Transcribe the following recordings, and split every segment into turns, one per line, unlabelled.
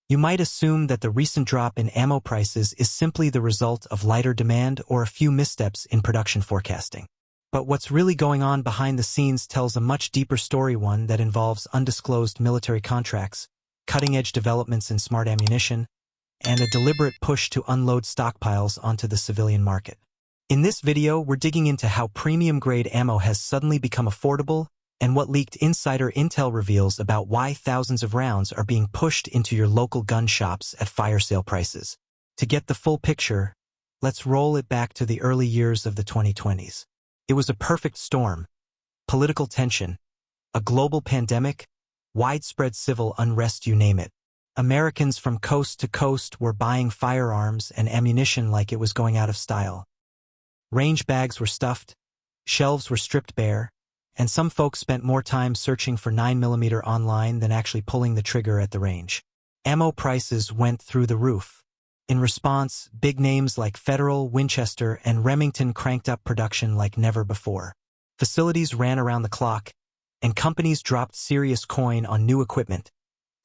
You might assume that the recent drop in ammo prices is simply the result of lighter demand or a few missteps in production forecasting. But what's really going on behind the scenes tells a much deeper story, one that involves undisclosed military contracts, cutting-edge developments in smart ammunition, and a deliberate push to unload stockpiles onto the civilian market. In this video, we're digging into how premium-grade ammo has suddenly become affordable and what leaked insider intel reveals about why thousands of rounds are being pushed into your local gun shops at fire sale prices. To get the full picture, let's roll it back to the early years of the 2020s. It was a perfect storm: political tension, a global pandemic, widespread civil unrest, you name it. Americans from coast to coast were buying firearms and ammunition like it was going out of style. Range bags were stuffed, shelves were stripped bare, and some folks spent more time searching for 9mm online than actually pulling the trigger at the range. Ammo prices went through the roof. In response, big names like Federal, Winchester, and Remington cranked up production like never before. Facilities ran around the clock, and companies dropped serious coin on new equipment,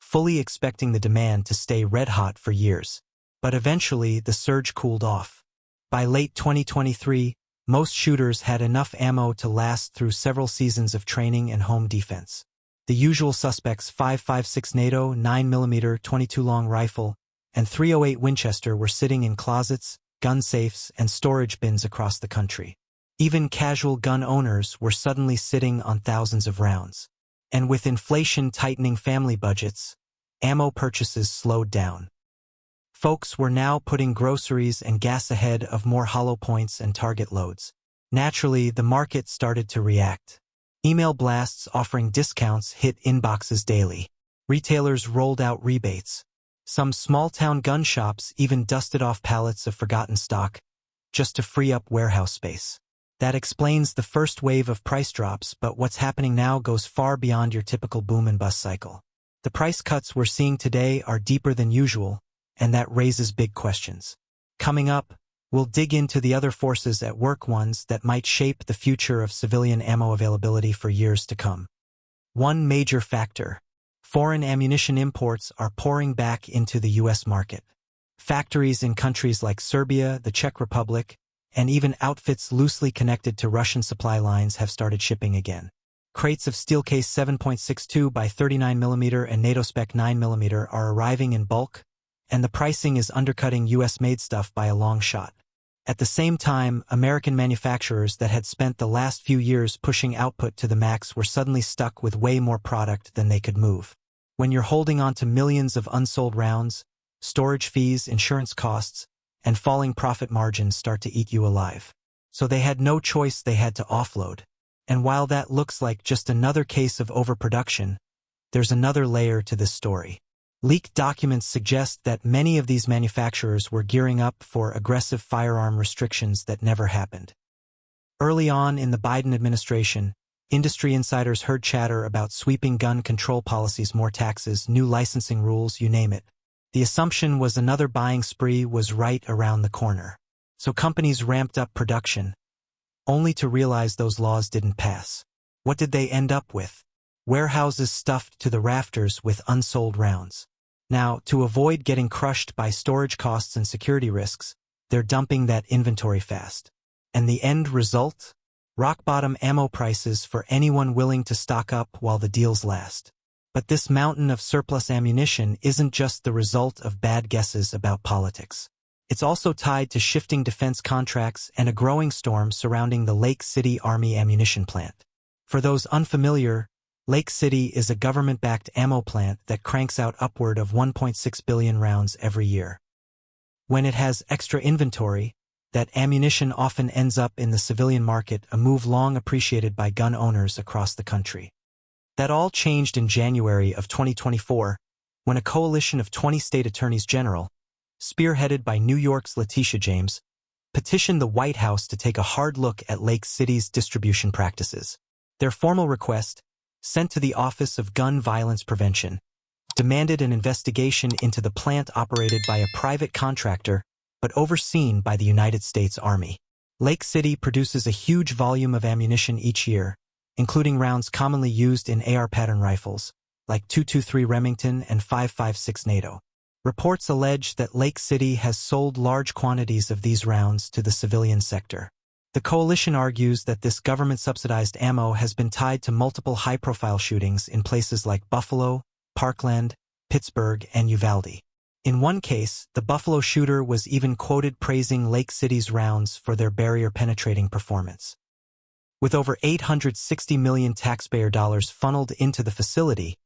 fully expecting the demand to stay red-hot for years. But eventually, the surge cooled off. By late 2023, most shooters had enough ammo to last through several seasons of training and home defense. The usual suspects, 5.56 NATO, 9mm 22 long rifle, and .308 Winchester, were sitting in closets, gun safes, and storage bins across the country. Even casual gun owners were suddenly sitting on thousands of rounds. And with inflation tightening family budgets, ammo purchases slowed down. Folks were now putting groceries and gas ahead of more hollow points and target loads. Naturally, the market started to react. Email blasts offering discounts hit inboxes daily. Retailers rolled out rebates. Some small-town gun shops even dusted off pallets of forgotten stock just to free up warehouse space. That explains the first wave of price drops, but what's happening now goes far beyond your typical boom and bust cycle. The price cuts we're seeing today are deeper than usual, and that raises big questions. Coming up, we'll dig into the other forces at work, ones that might shape the future of civilian ammo availability for years to come. One major factor: foreign ammunition imports are pouring back into the U.S. market. Factories in countries like Serbia, the Czech Republic, and even outfits loosely connected to Russian supply lines have started shipping again. Crates of Steelcase 7.62 by 39mm and NATO spec 9mm are arriving in bulk, and the pricing is undercutting US-made stuff by a long shot. At the same time, American manufacturers that had spent the last few years pushing output to the max were suddenly stuck with way more product than they could move. When you're holding on to millions of unsold rounds, storage fees, insurance costs, and falling profit margins start to eat you alive. So they had no choice, they had to offload. And while that looks like just another case of overproduction, there's another layer to this story. Leaked documents suggest that many of these manufacturers were gearing up for aggressive firearm restrictions that never happened. Early on in the Biden administration, industry insiders heard chatter about sweeping gun control policies, more taxes, new licensing rules, you name it. The assumption was another buying spree was right around the corner. So companies ramped up production, only to realize those laws didn't pass. What did they end up with? Warehouses stuffed to the rafters with unsold rounds. Now, to avoid getting crushed by storage costs and security risks, they're dumping that inventory fast. And the end result? Rock-bottom ammo prices for anyone willing to stock up while the deals last. But this mountain of surplus ammunition isn't just the result of bad guesses about politics. It's also tied to shifting defense contracts and a growing storm surrounding the Lake City Army ammunition plant. For those unfamiliar, Lake City is a government-backed ammo plant that cranks out upward of 1.6 billion rounds every year. When it has extra inventory, that ammunition often ends up in the civilian market, a move long appreciated by gun owners across the country. That all changed in January of 2024, when a coalition of 20 state attorneys general, spearheaded by New York's Letitia James, petitioned the White House to take a hard look at Lake City's distribution practices. Their formal request, sent to the Office of Gun Violence Prevention, demanded an investigation into the plant operated by a private contractor but overseen by the United States Army. Lake City produces a huge volume of ammunition each year, including rounds commonly used in AR pattern rifles, like .223 Remington and .556 NATO. Reports allege that Lake City has sold large quantities of these rounds to the civilian sector. The coalition argues that this government-subsidized ammo has been tied to multiple high-profile shootings in places like Buffalo, Parkland, Pittsburgh, and Uvalde. In one case, the Buffalo shooter was even quoted praising Lake City's rounds for their barrier-penetrating performance. With over $860 million taxpayer dollars funneled into the facility,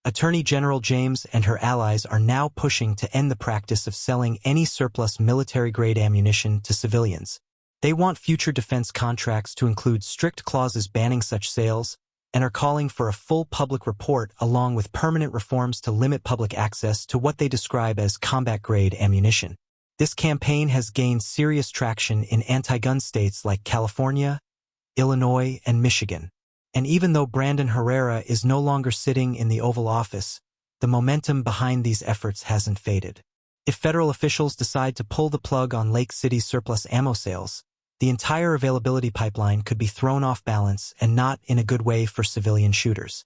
Attorney General James and her allies are now pushing to end the practice of selling any surplus military-grade ammunition to civilians. They want future defense contracts to include strict clauses banning such sales and are calling for a full public report along with permanent reforms to limit public access to what they describe as combat-grade ammunition. This campaign has gained serious traction in anti-gun states like California, Illinois, and Michigan. And even though Brandon Herrera is no longer sitting in the Oval Office, the momentum behind these efforts hasn't faded. If federal officials decide to pull the plug on Lake City's surplus ammo sales, the entire availability pipeline could be thrown off balance and not in a good way for civilian shooters.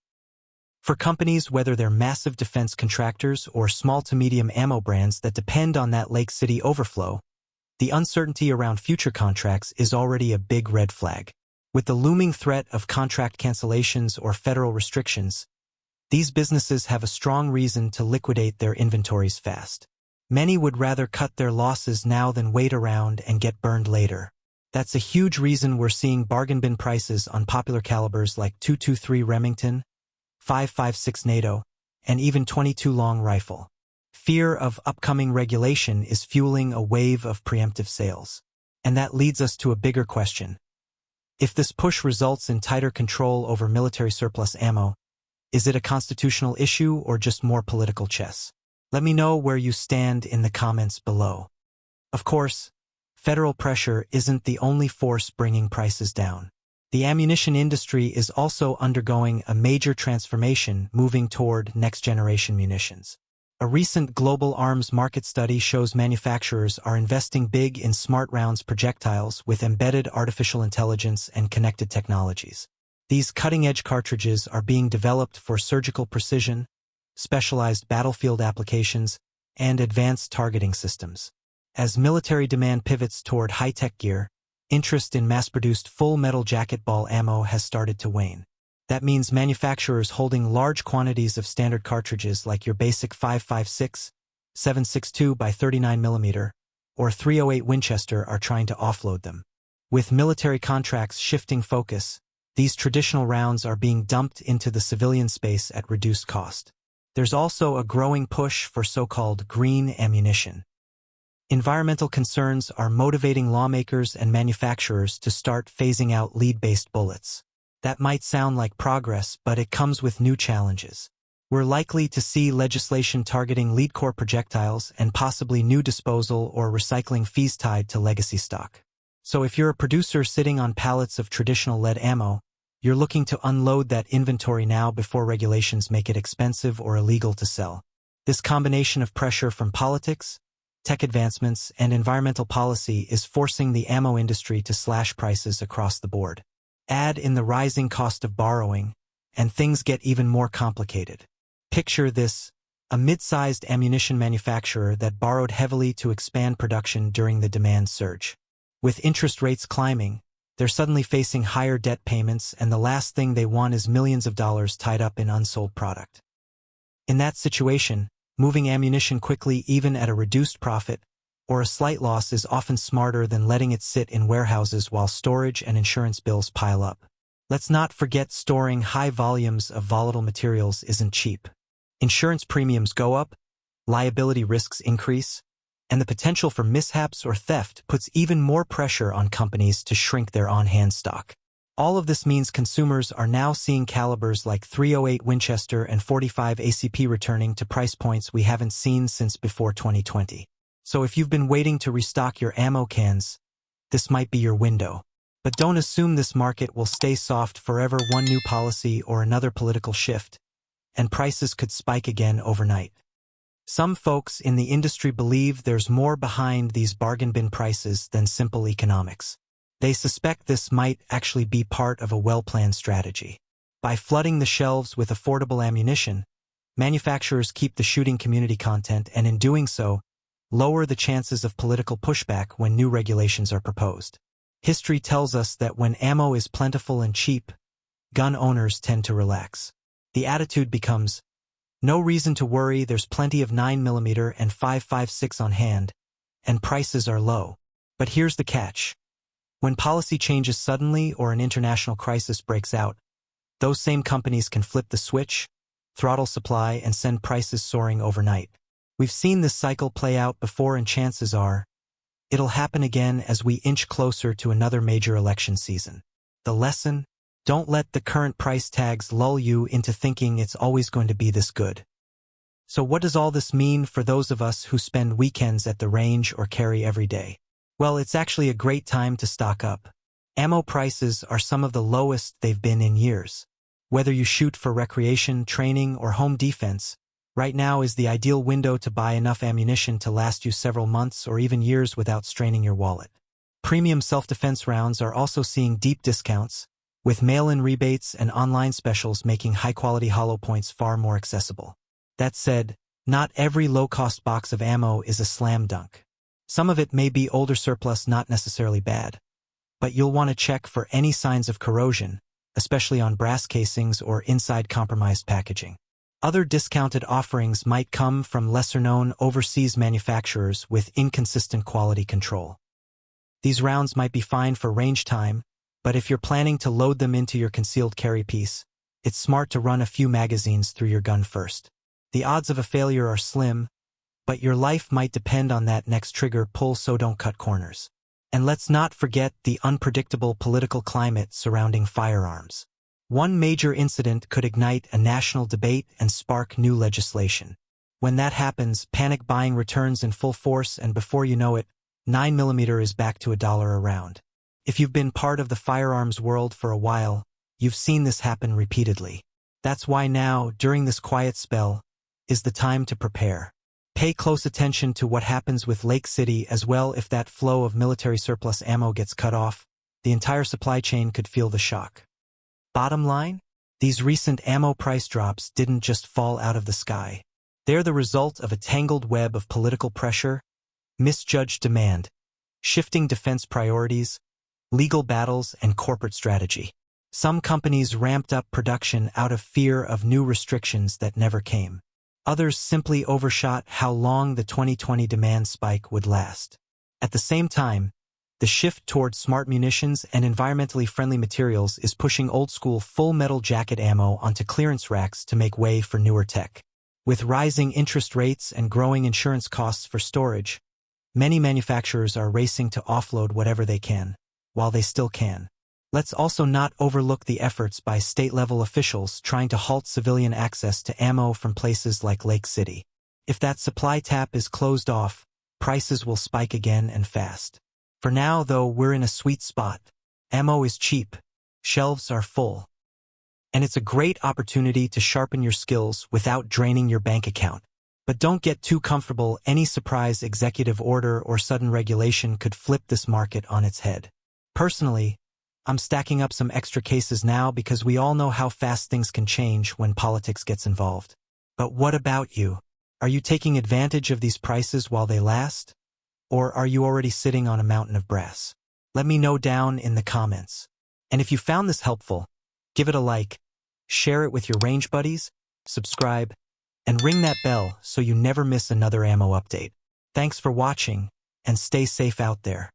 For companies, whether they're massive defense contractors or small to medium ammo brands that depend on that Lake City overflow, the uncertainty around future contracts is already a big red flag. With the looming threat of contract cancellations or federal restrictions, these businesses have a strong reason to liquidate their inventories fast. Many would rather cut their losses now than wait around and get burned later. That's a huge reason we're seeing bargain bin prices on popular calibers like .223 Remington, .556 NATO, and even .22 long rifle. Fear of upcoming regulation is fueling a wave of preemptive sales. And that leads us to a bigger question. If this push results in tighter control over military surplus ammo, is it a constitutional issue or just more political chess? Let me know where you stand in the comments below. Of course, federal pressure isn't the only force bringing prices down. The ammunition industry is also undergoing a major transformation, moving toward next-generation munitions. A recent global arms market study shows manufacturers are investing big in smart rounds projectiles with embedded artificial intelligence and connected technologies. These cutting-edge cartridges are being developed for surgical precision, specialized battlefield applications, and advanced targeting systems. As military demand pivots toward high-tech gear, interest in mass-produced full metal jacket ball ammo has started to wane. That means manufacturers holding large quantities of standard cartridges like your basic .556, .762 by 39mm, or .308 Winchester are trying to offload them. With military contracts shifting focus, these traditional rounds are being dumped into the civilian space at reduced cost. There's also a growing push for so-called green ammunition. Environmental concerns are motivating lawmakers and manufacturers to start phasing out lead-based bullets. That might sound like progress, but it comes with new challenges. We're likely to see legislation targeting lead core projectiles and possibly new disposal or recycling fees tied to legacy stock. So if you're a producer sitting on pallets of traditional lead ammo, you're looking to unload that inventory now before regulations make it expensive or illegal to sell. This combination of pressure from politics, tech advancements, and environmental policy is forcing the ammo industry to slash prices across the board. Add in the rising cost of borrowing, and things get even more complicated. Picture this, a mid-sized ammunition manufacturer that borrowed heavily to expand production during the demand surge. With interest rates climbing, they're suddenly facing higher debt payments, and the last thing they want is millions of dollars tied up in unsold product. In that situation, moving ammunition quickly even at a reduced profit or a slight loss is often smarter than letting it sit in warehouses while storage and insurance bills pile up. Let's not forget storing high volumes of volatile materials isn't cheap. Insurance premiums go up, liability risks increase, and the potential for mishaps or theft puts even more pressure on companies to shrink their on-hand stock. All of this means consumers are now seeing calibers like .308 Winchester and .45 ACP returning to price points we haven't seen since before 2020. So if you've been waiting to restock your ammo cans, this might be your window. But don't assume this market will stay soft forever. One new policy or another political shift, and prices could spike again overnight. Some folks in the industry believe there's more behind these bargain bin prices than simple economics. They suspect this might actually be part of a well-planned strategy. By flooding the shelves with affordable ammunition, Manufacturers keep the shooting community content and in doing so, lower the chances of political pushback when new regulations are proposed. History tells us that when ammo is plentiful and cheap, gun owners tend to relax. The attitude becomes, no reason to worry, there's plenty of 9mm and 5.56 on hand, and prices are low. But here's the catch. When policy changes suddenly or an international crisis breaks out, those same companies can flip the switch, throttle supply, and send prices soaring overnight. We've seen this cycle play out before, and chances are, it'll happen again as we inch closer to another major election season. The lesson? Don't let the current price tags lull you into thinking it's always going to be this good. So what does all this mean for those of us who spend weekends at the range or carry every day? Well, it's actually a great time to stock up. Ammo prices are some of the lowest they've been in years. Whether you shoot for recreation, training, or home defense, right now is the ideal window to buy enough ammunition to last you several months or even years without straining your wallet. Premium self-defense rounds are also seeing deep discounts, with mail-in rebates and online specials making high-quality hollow points far more accessible. That said, not every low-cost box of ammo is a slam dunk. Some of it may be older surplus, not necessarily bad, but you'll want to check for any signs of corrosion, especially on brass casings or inside compromised packaging. Other discounted offerings might come from lesser-known overseas manufacturers with inconsistent quality control. These rounds might be fine for range time, but if you're planning to load them into your concealed carry piece, it's smart to run a few magazines through your gun first. The odds of a failure are slim, but your life might depend on that next trigger pull, so don't cut corners. And let's not forget the unpredictable political climate surrounding firearms. One major incident could ignite a national debate and spark new legislation. When that happens, panic buying returns in full force, and before you know it, 9mm is back to $1 a round. If you've been part of the firearms world for a while, you've seen this happen repeatedly. That's why now, during this quiet spell, is the time to prepare. Pay close attention to what happens with Lake City as well. If that flow of military surplus ammo gets cut off, the entire supply chain could feel the shock. Bottom line? These recent ammo price drops didn't just fall out of the sky. They're the result of a tangled web of political pressure, misjudged demand, shifting defense priorities, legal battles, and corporate strategy. Some companies ramped up production out of fear of new restrictions that never came. Others simply overshot how long the 2020 demand spike would last. At the same time, the shift toward smart munitions and environmentally friendly materials is pushing old-school full-metal jacket ammo onto clearance racks to make way for newer tech. With rising interest rates and growing insurance costs for storage, many manufacturers are racing to offload whatever they can, while they still can. Let's also not overlook the efforts by state-level officials trying to halt civilian access to ammo from places like Lake City. If that supply tap is closed off, prices will spike again, and fast. For now, though, we're in a sweet spot. Ammo is cheap, shelves are full, and it's a great opportunity to sharpen your skills without draining your bank account. But don't get too comfortable. Any surprise executive order or sudden regulation could flip this market on its head. Personally, I'm stacking up some extra cases now because we all know how fast things can change when politics gets involved. But what about you? Are you taking advantage of these prices while they last? Or are you already sitting on a mountain of brass? Let me know down in the comments. And if you found this helpful, give it a like, share it with your range buddies, subscribe, and ring that bell so you never miss another ammo update. Thanks for watching, and stay safe out there.